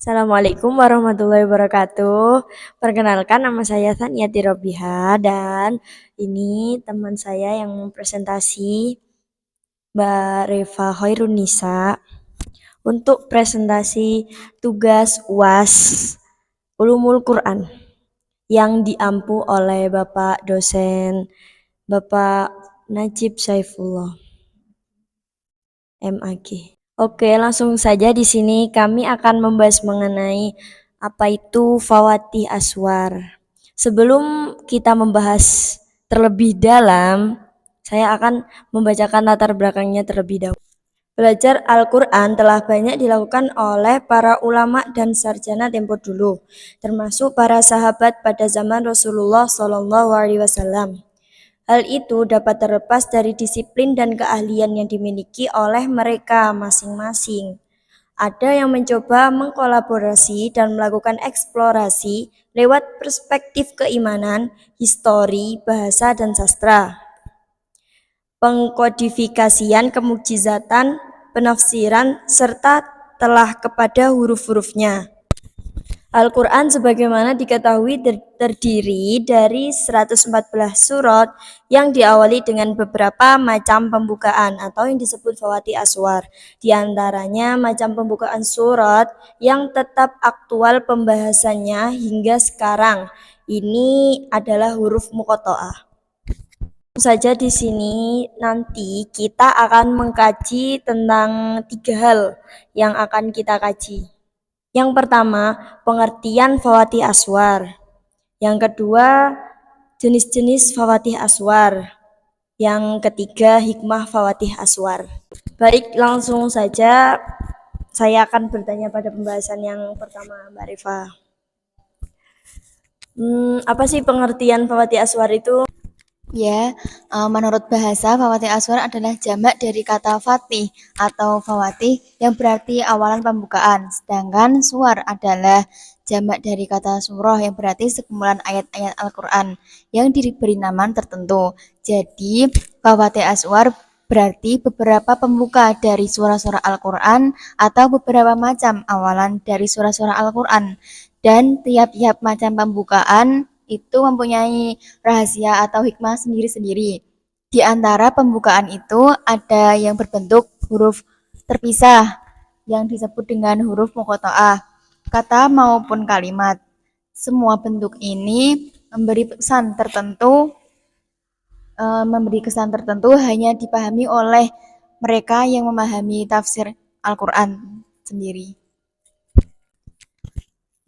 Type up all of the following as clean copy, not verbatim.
Assalamualaikum warahmatullahi wabarakatuh. Perkenalkan, nama saya Taniati Robiha dan ini teman saya yang presentasi, Mbak Reva Hoirunisa, untuk presentasi tugas UAS Ulumul Quran yang diampu oleh Bapak dosen Bapak Najib Saifullah MAG. Oke, langsung saja di sini kami akan membahas mengenai apa itu Fawati Aswar. Sebelum kita membahas terlebih dalam, saya akan membacakan latar belakangnya terlebih dahulu. Belajar Al-Quran telah banyak dilakukan oleh para ulama dan sarjana tempo dulu, termasuk para sahabat pada zaman Rasulullah SAW. Hal itu dapat terlepas dari disiplin dan keahlian yang dimiliki oleh mereka masing-masing. Ada yang mencoba mengkolaborasi dan melakukan eksplorasi lewat perspektif keimanan, histori, bahasa, dan sastra. Pengkodifikasian kemukjizatan, penafsiran, serta telah kepada huruf-hurufnya. Al-Quran sebagaimana diketahui terdiri dari 114 surat yang diawali dengan beberapa macam pembukaan atau yang disebut Fawati Aswar. Di antaranya macam pembukaan surat yang tetap aktual pembahasannya hingga sekarang. Ini adalah huruf muqatta'ah. Saja di sini nanti kita akan mengkaji tentang 3 hal yang akan kita kaji. Yang pertama, pengertian Fawati Aswar. Yang kedua, jenis-jenis Fawati Aswar. Yang ketiga, hikmah Fawati Aswar. Baik, langsung saja saya akan bertanya pada pembahasan yang pertama, Mbak Rifa. Apa sih pengertian Fawati Aswar itu? Ya, menurut bahasa, Fawati Aswar adalah jamak dari kata fatih atau fawati yang berarti awalan pembukaan. Sedangkan suar adalah jamak dari kata surah yang berarti sekumpulan ayat-ayat Al-Quran yang diberi nama tertentu. Jadi, Fawati Aswar berarti beberapa pembuka dari surah-surah Al-Quran atau beberapa macam awalan dari surah-surah Al-Quran. Dan tiap-tiap macam pembukaan itu mempunyai rahasia atau hikmah sendiri-sendiri. Di antara pembukaan itu ada yang berbentuk huruf terpisah yang disebut dengan huruf muqatta'ah, kata maupun kalimat. Semua bentuk ini memberi kesan tertentu hanya dipahami oleh mereka yang memahami tafsir Al-Quran sendiri.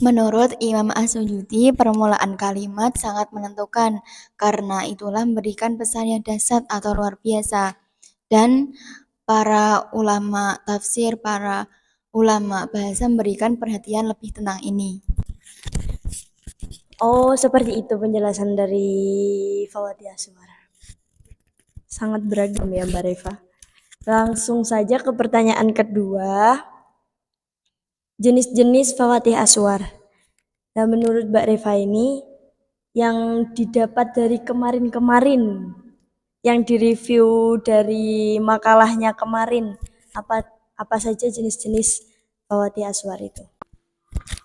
Menurut Imam As-Suyuti, permulaan kalimat sangat menentukan, karena itulah memberikan pesan yang dahsyat atau luar biasa. Dan para ulama tafsir, para ulama bahasa memberikan perhatian lebih tentang ini. Oh, seperti itu penjelasan dari Fawati Aswar. Sangat beragam ya, Mbak Reva. Langsung saja ke pertanyaan kedua. Jenis-jenis Fawati Aswar. Nah, menurut Mbak Reva ini yang didapat dari kemarin-kemarin, yang direview dari makalahnya kemarin, apa saja jenis-jenis Fawati Aswar itu?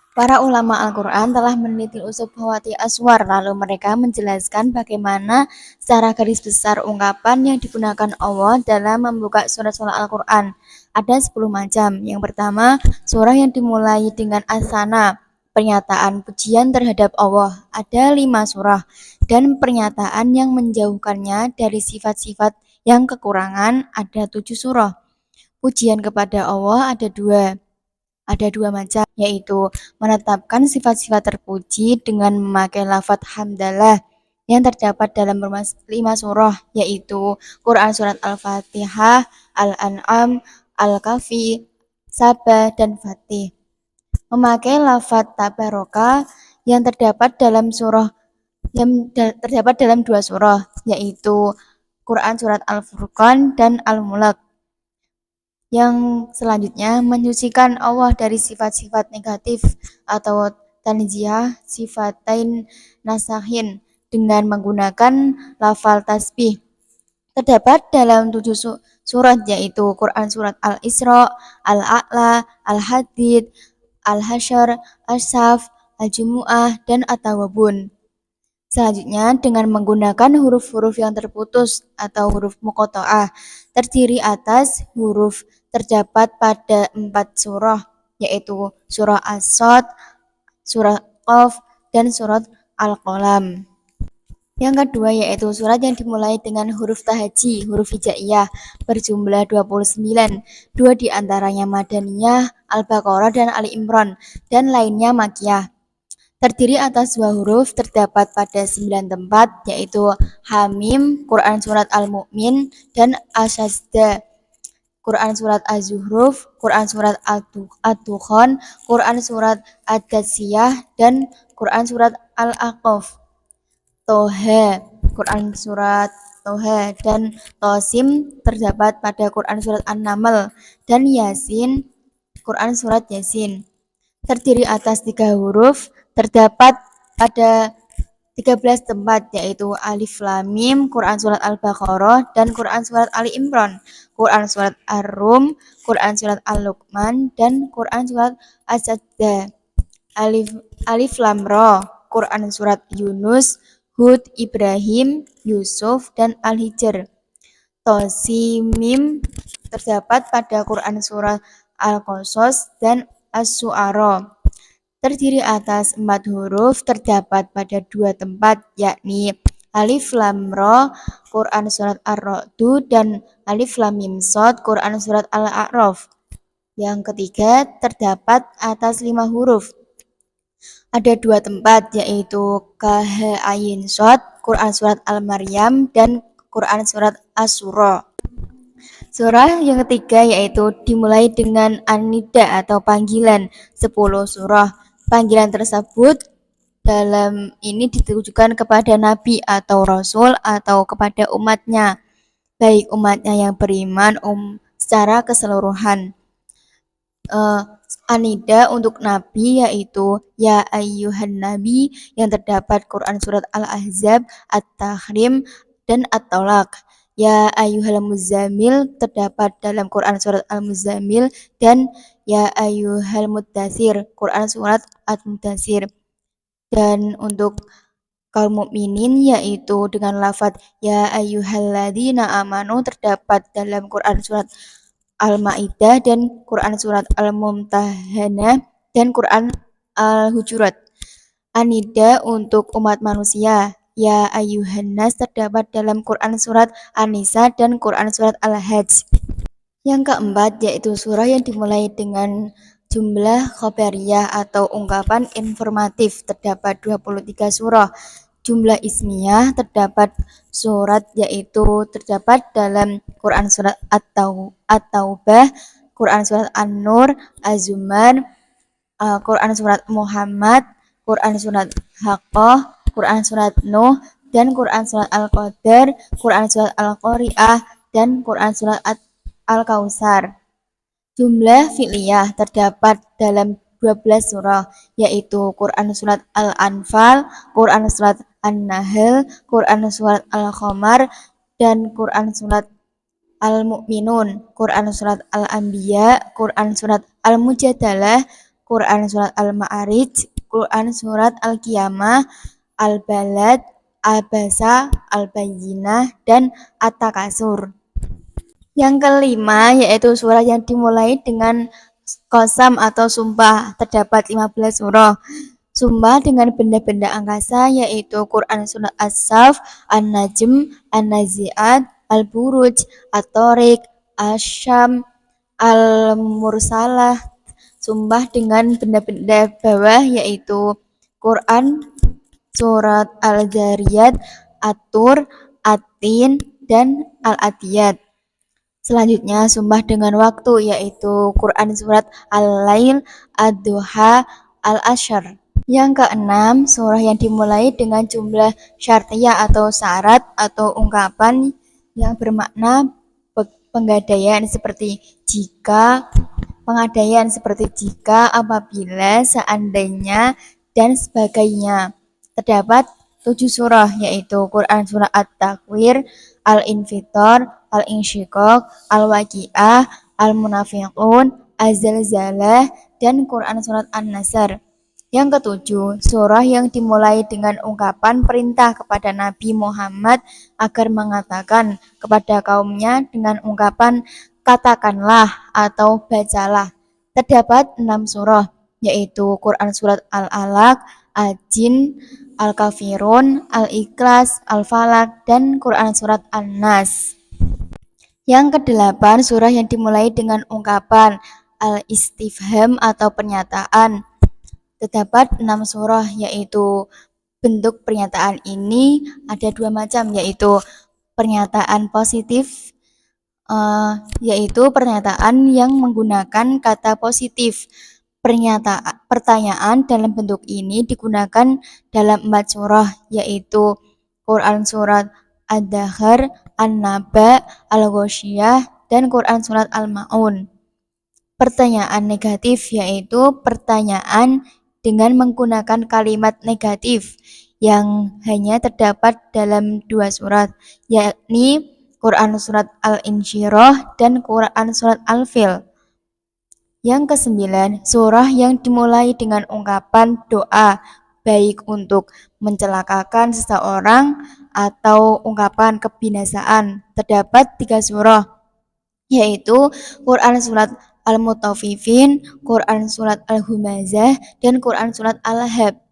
Para ulama Al-Quran telah meneliti usul Fawati Aswar, lalu mereka menjelaskan bagaimana secara garis besar ungkapan yang digunakan Allah dalam membuka surah-surah Al-Quran. Ada 10 macam. Yang pertama, surah yang dimulai dengan asana, pernyataan pujian terhadap Allah. Ada 5 surah, dan pernyataan yang menjauhkannya dari sifat-sifat yang kekurangan ada 7 surah. Pujian kepada Allah ada 2 macam, yaitu menetapkan sifat-sifat terpuji dengan memakai lafaz hamdalah yang terdapat dalam 5 surah, yaitu Quran surat Al-Fatihah, Al-An'am, Al-Kahfi, Sabah, dan Fatih. Memakai lafaz tabaraka yang terdapat dalam 2 surah, yaitu Quran surat Al-Furqan dan Al-Mulk. Yang selanjutnya menyucikan Allah dari sifat-sifat negatif atau tanziyah sifatain nasakhin dengan menggunakan lafal tasbih. Terdapat dalam 7 surat yaitu Quran surat Al-Isra, Al-A'la, Al-Hadid, Al-Hasyr, As-Saff, Al-Jumu'ah, dan At-Taghabun. Selanjutnya dengan menggunakan huruf-huruf yang terputus atau huruf muqatta'ah terdiri atas huruf terdapat pada 4 surah yaitu surah As-Sad, surah Qaf, dan surat Al-Qalam. Yang kedua yaitu surat yang dimulai dengan huruf tahaji, huruf hijaiyah berjumlah 29. Dua di antaranya Madaniyah, Al-Baqarah, dan Ali Imran, dan lainnya Makkiyah. Terdiri atas 2 huruf terdapat pada 9 tempat yaitu Hamim, Quran surat Al-Mu'min, dan Asy-Syajdah, Quran surat Az-Zukhruf, Quran surat Ad-Dukhan, Quran surat Ad-Datsiyah, dan Quran surat Al-Aqaf. Toha, Quran surat Toha, dan Tosim terdapat pada Quran surat An-Naml, dan Yasin, Quran surat Yasin. Terdiri atas 3 huruf terdapat pada 13 tempat yaitu Alif Lam Mim, Quran surat Al-Baqarah, dan Quran surat Ali Imran, Quran surat Ar-Rum, Quran surat Al-Luqman, dan Quran surat As-Sajdah. Alif Lam Ra, Quran surat Yunus, Hud, Ibrahim, Yusuf, dan Al-Hijr. Tosimim terdapat pada Quran surat Al-Qasas dan As-Su'ara. Terdiri atas 4 huruf terdapat pada 2 tempat yakni Alif Lam Ra, Quran surat Ar-Ra'du, dan Alif Lam Mim Shad, Quran surat Al-A'raf. Yang ketiga terdapat atas 5 huruf. Ada 2 tempat yaitu Kah Ayin Shad, Quran surat Al-Maryam, dan Quran surat Asy-Syura. Surah yang ketiga yaitu dimulai dengan An-Nida atau panggilan 10 surah. Panggilan tersebut dalam ini ditujukan kepada Nabi atau Rasul atau kepada umatnya, baik umatnya yang beriman secara keseluruhan. An-Nida untuk Nabi yaitu Ya Ayyuhan Nabi yang terdapat Quran surat Al-Ahzab, At-Tahrim, dan At-Talaq. Ya Ayyuhal Muzammil terdapat dalam Quran surat Al-Muzammil, dan Ya Ayyuhal Muddatsir, Quran surat At-Muddatsir. Dan untuk kaum mukminin yaitu dengan lafaz Ya Ayyuhalladzina amanu terdapat dalam Quran surat Al-Maidah, dan Quran surat Al-Mumtahanah, dan Quran Al-Hujurat. An-Nida untuk umat manusia Ya Ayyuhan Nas terdapat dalam Quran surat An-Nisa dan Quran surat Al-Hajj. Yang keempat yaitu surah yang dimulai dengan jumlah khobariyah atau ungkapan informatif terdapat 23 surah. Jumlah ismiyah terdapat surat yaitu terdapat dalam Quran surat At-Taubah, Quran surat An-Nur, Az-Zumar, Quran surat Muhammad, Quran surat Haqqah, Quran surat Nuh, dan Quran surat Al-Qadar, Quran surat Al-Qari'ah, dan Quran surat Al-Kautsar. Jumlah fi'liyah terdapat dalam 12 surah yaitu Quran surat Al-Anfal, Quran surat An-Nahl, Quran surat Al-Qamar, dan Quran surat Al-Mu'minun, Quran surat Al-Anbiya, Quran surat Al-Mujadalah, Quran surat Al-Ma'arij, Quran surat Al-Qiyamah, Al-Balad, Al-Basa, Al-Bayyinah, dan At-Takasur. Yang kelima yaitu surah yang dimulai dengan qasam atau sumpah terdapat 15 surah. Sumpah dengan benda-benda angkasa yaitu Quran surat As-Saff, An-Najm, An-Nazi'at, Al-Buruj, At-Thariq, Asy-Syam, Al-Mursalah. Sumpah dengan benda-benda bawah yaitu Quran surat Al-Dzariyat, At-Tur, At-Tin, dan Al-Adiyat. Selanjutnya sumpah dengan waktu yaitu Quran surat Al-Lail, Ad-Duha, Al-Ashr. Yang keenam, surah yang dimulai dengan jumlah syartiyah atau syarat atau ungkapan yang bermakna penggadaian seperti jika, apabila, seandainya, dan sebagainya. Terdapat 7 surah yaitu Quran surah At-Takwir, Al-Infitor, Al-Insyiqaq, Al-Waqiah, Al-Munafiqun, Az-Zalzalah, dan Quran surat An-Nasr. Yang ketujuh, surah yang dimulai dengan ungkapan perintah kepada Nabi Muhammad agar mengatakan kepada kaumnya dengan ungkapan katakanlah atau bacalah. Terdapat 6 surah, yaitu Quran surat Al-Alaq, Al-Jin, Al-Kafirun, Al-Ikhlas, Al-Falaq, dan Quran surat An-Nas. Yang kedelapan, surah yang dimulai dengan ungkapan al-istifham atau pernyataan. Terdapat 6 surah, yaitu bentuk pernyataan ini ada 2 macam, yaitu pernyataan positif, yaitu pernyataan yang menggunakan kata positif. Pertanyaan dalam bentuk ini digunakan dalam 4 surah, yaitu Quran surat Ad-Dahr, An-Naba, Al-Ghasyiyah, dan Quran surat Al-Ma'un. Pertanyaan negatif yaitu pertanyaan dengan menggunakan kalimat negatif yang hanya terdapat dalam 2 surat, yakni Quran surat Al-Insyirah dan Quran surat Al-Fil. Yang kesembilan, surah yang dimulai dengan ungkapan doa, baik untuk mencelakakan seseorang atau ungkapan kebinasaan. Terdapat 3 surah, yaitu Quran surat Al-Mutaffifin, Quran surat Al-Humazah, dan Quran surat Al-Lahab.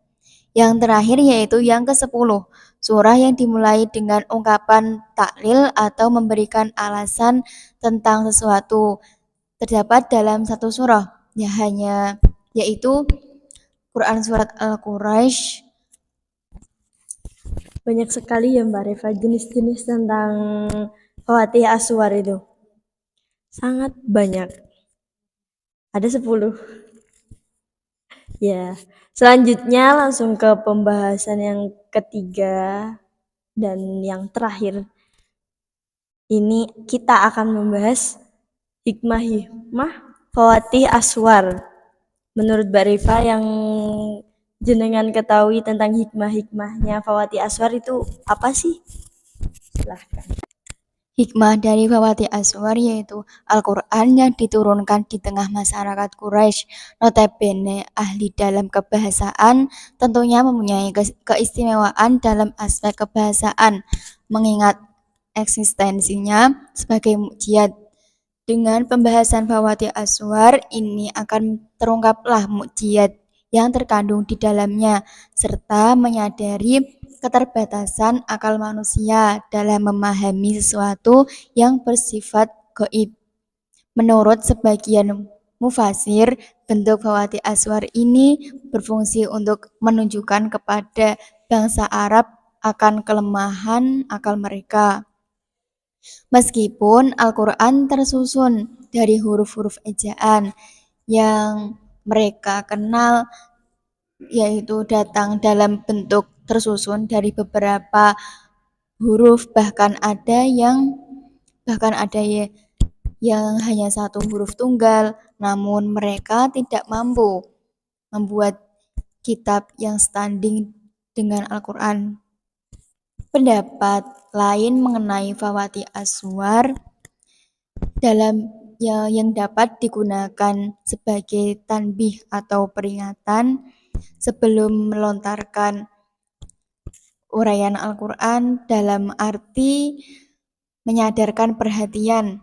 Yang terakhir yaitu yang ke-10, surah yang dimulai dengan ungkapan taklil atau memberikan alasan tentang sesuatu. Terdapat dalam 1 surah, yaitu Quran surat Al-Quraisy. Banyak sekali ya Mbak Reva jenis-jenis tentang Fawatih Aswar itu. Sangat banyak. Ada 10. Ya, selanjutnya langsung ke pembahasan yang ketiga dan yang terakhir. Ini kita akan membahas hikmah-hikmah Fawatih Aswar. Menurut Mbak Rifa yang jenengan ketahui tentang hikmah-hikmahnya Fawatih Aswar itu apa sih? Silahkan. Hikmah dari Fawatih Aswar yaitu Al-Quran yang diturunkan di tengah masyarakat Quraisy, notabene ahli dalam kebahasaan, tentunya mempunyai keistimewaan dalam aspek kebahasaan, mengingat eksistensinya sebagai mukjizat. Dengan pembahasan Fawatih Aswar ini akan terungkaplah mukjizat yang terkandung di dalamnya, serta menyadari keterbatasan akal manusia dalam memahami sesuatu yang bersifat gaib. Menurut sebagian mufasir, bentuk Fawatih Aswar ini berfungsi untuk menunjukkan kepada bangsa Arab akan kelemahan akal mereka. Meskipun Al-Quran tersusun dari huruf-huruf ejaan yang mereka kenal, yaitu datang dalam bentuk tersusun dari beberapa huruf, bahkan ada yang hanya 1 huruf tunggal, namun mereka tidak mampu membuat kitab yang standing dengan Al-Quran. Pendapat lain mengenai Fawatih Aswar yang dapat digunakan sebagai tanbih atau peringatan sebelum melontarkan uraian Al-Quran dalam arti menyadarkan perhatian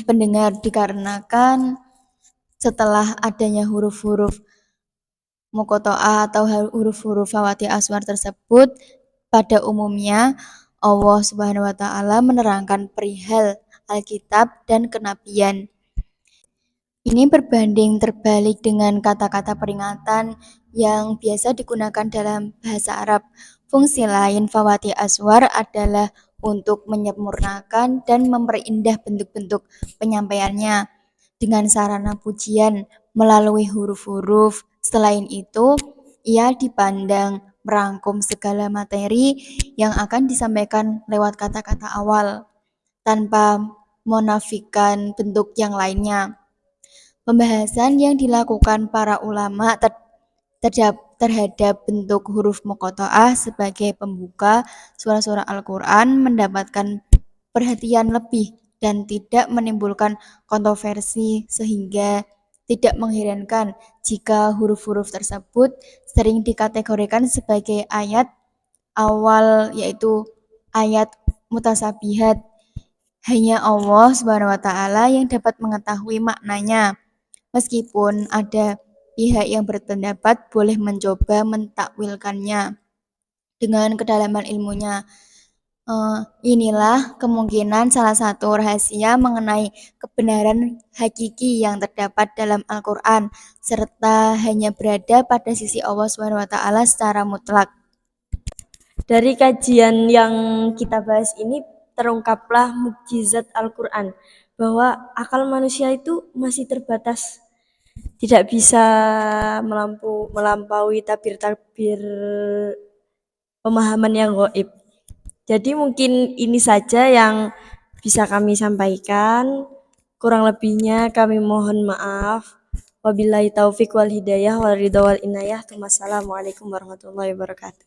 pendengar, dikarenakan setelah adanya huruf-huruf muqoto'ah atau huruf-huruf Fawatih Aswar tersebut, pada umumnya Allah Subhanahu wa Ta'ala menerangkan perihal Alkitab dan kenabian. Ini berbanding terbalik dengan kata-kata peringatan yang biasa digunakan dalam bahasa Arab. Fungsi lain Fawatih Aswar adalah untuk menyempurnakan dan memperindah bentuk-bentuk penyampaiannya dengan sarana pujian melalui huruf-huruf. Selain itu, ia dipandang merangkum segala materi yang akan disampaikan lewat kata-kata awal, tanpa menafikan bentuk yang lainnya. Pembahasan yang dilakukan para ulama terhadap bentuk huruf muqatta'ah sebagai pembuka surah-surah Al-Quran mendapatkan perhatian lebih dan tidak menimbulkan kontroversi, sehingga tidak mengherankan jika huruf-huruf tersebut sering dikategorikan sebagai ayat awal, yaitu ayat mutasabihat. Hanya Allah Subhanahu wa taala yang dapat mengetahui maknanya. Meskipun ada pihak yang berpendapat boleh mencoba mentakwilkannya dengan kedalaman ilmunya. Inilah kemungkinan salah satu rahasia mengenai kebenaran hakiki yang terdapat dalam Al-Quran, serta hanya berada pada sisi Allah SWT secara mutlak. Dari kajian yang kita bahas ini terungkaplah mukjizat Al-Quran, bahwa akal manusia itu masih terbatas, tidak bisa melampaui tabir-tabir pemahaman yang gaib. Jadi mungkin ini saja yang bisa kami sampaikan. Kurang lebihnya kami mohon maaf. Wabillahi taufik wal hidayah wal ridha wal inayah. Wassalamualaikum warahmatullahi wabarakatuh.